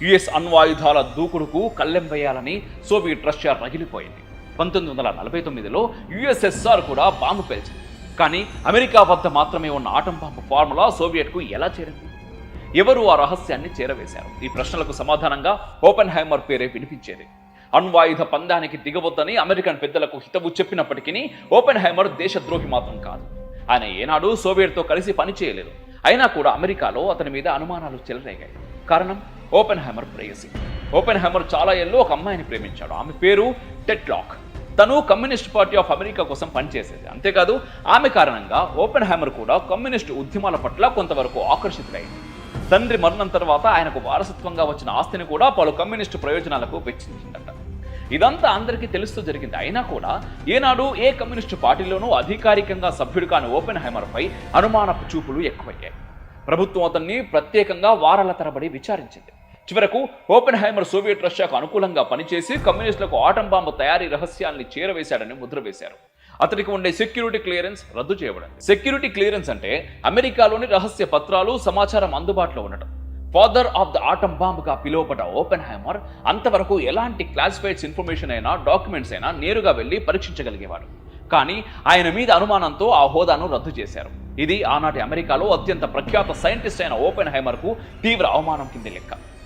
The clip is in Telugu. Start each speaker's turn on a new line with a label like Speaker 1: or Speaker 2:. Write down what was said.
Speaker 1: యుఎస్ అణ్వాయుధాల దూకుడుకు కళ్ళెం వేయాలని సోవియట్ రష్యా రగిలిపోయింది. 1949లో యుఎస్ఎస్ఆర్ కూడా బాంబు పేల్చింది. కానీ అమెరికా వద్ద మాత్రమే ఉన్న ఆటం బాంబు ఫార్ములా సోవియట్కు ఎలా చేరింది? ఎవరు ఆ రహస్యాన్ని చేరవేశారు? ఈ ప్రశ్నలకు సమాధానంగా ఓపెన్హైమర్ పేరే వినిపించేది. అణ్వాయుధ పందానికి దిగవద్దని అమెరికన్ పెద్దలకు హితవు చెప్పినప్పటికీ ఓపెన్హైమర్ దేశద్రోహి మాత్రం కాదు. ఆయన ఏనాడు సోవియట్తో కలిసి పనిచేయలేదు. అయినా కూడా అమెరికాలో అతని మీద అనుమానాలు చెలరేగాయి. కారణం ఓపెన్హైమర్ ప్రేయసి. ఓపెన్హైమర్ చాలా ఏళ్ళు ఒక అమ్మాయిని ప్రేమించాడు. ఆమె పేరు టెట్లాక్. తను కమ్యూనిస్ట్ పార్టీ ఆఫ్ అమెరికా కోసం పనిచేసేది. అంతేకాదు ఆమె కారణంగా ఓపెన్హైమర్ కూడా కమ్యూనిస్టు ఉద్యమాల పట్ల కొంతవరకు ఆకర్షితులైంది. తండ్రి మరణం తర్వాత ఆయనకు వారసత్వంగా వచ్చిన ఆస్తిని కూడా పలు కమ్యూనిస్టు ప్రయోజనాలకు వెచ్చించిందట. ఇదంతా అందరికీ తెలుస్తూ జరిగింది. అయినా కూడా ఏనాడు ఏ కమ్యూనిస్టు పార్టీలోనూ అధికారికంగా సభ్యుడు కాని ఓపెన్హైమర్పై అనుమానపు చూపులు ఎక్కువయ్యాయి. ప్రభుత్వం అతన్ని ప్రత్యేకంగా వారాల తరబడి విచారించింది. చివరకు ఓపెన్హైమర్ సోవియట్ రష్యాకు అనుకూలంగా పనిచేసి కమ్యూనిస్టులకు ఆటం బాంబు తయారీ రహస్యాల్ని చేరవేశాడని ముద్ర వేశారు. అతనికి ఉండే సెక్యూరిటీ క్లియరెన్స్ రద్దు చేయబడింది. సెక్యూరిటీ క్లియరెన్స్ అంటే అమెరికాలోని రహస్య పత్రాలు, సమాచారం అందుబాటులో ఉండటం. ఫాదర్ ఆఫ్ ద ఆటం బాంబుగా పిలువబడ్డ ఓపెన్హైమర్ అంతవరకు ఎలాంటి క్లాసిఫైడ్స్ ఇన్ఫర్మేషన్ అయినా, డాక్యుమెంట్స్ అయినా నేరుగా వెళ్లి పరీక్షించగలిగేవాడు. కానీ ఆయన మీద అనుమానంతో ఆ హోదాను రద్దు చేశారు. ఇది ఆనాటి అమెరికాలో అత్యంత ప్రఖ్యాత సైంటిస్ట్ అయిన ఓపెన్హైమర్కు తీవ్ర అవమానం కింద లెక్క.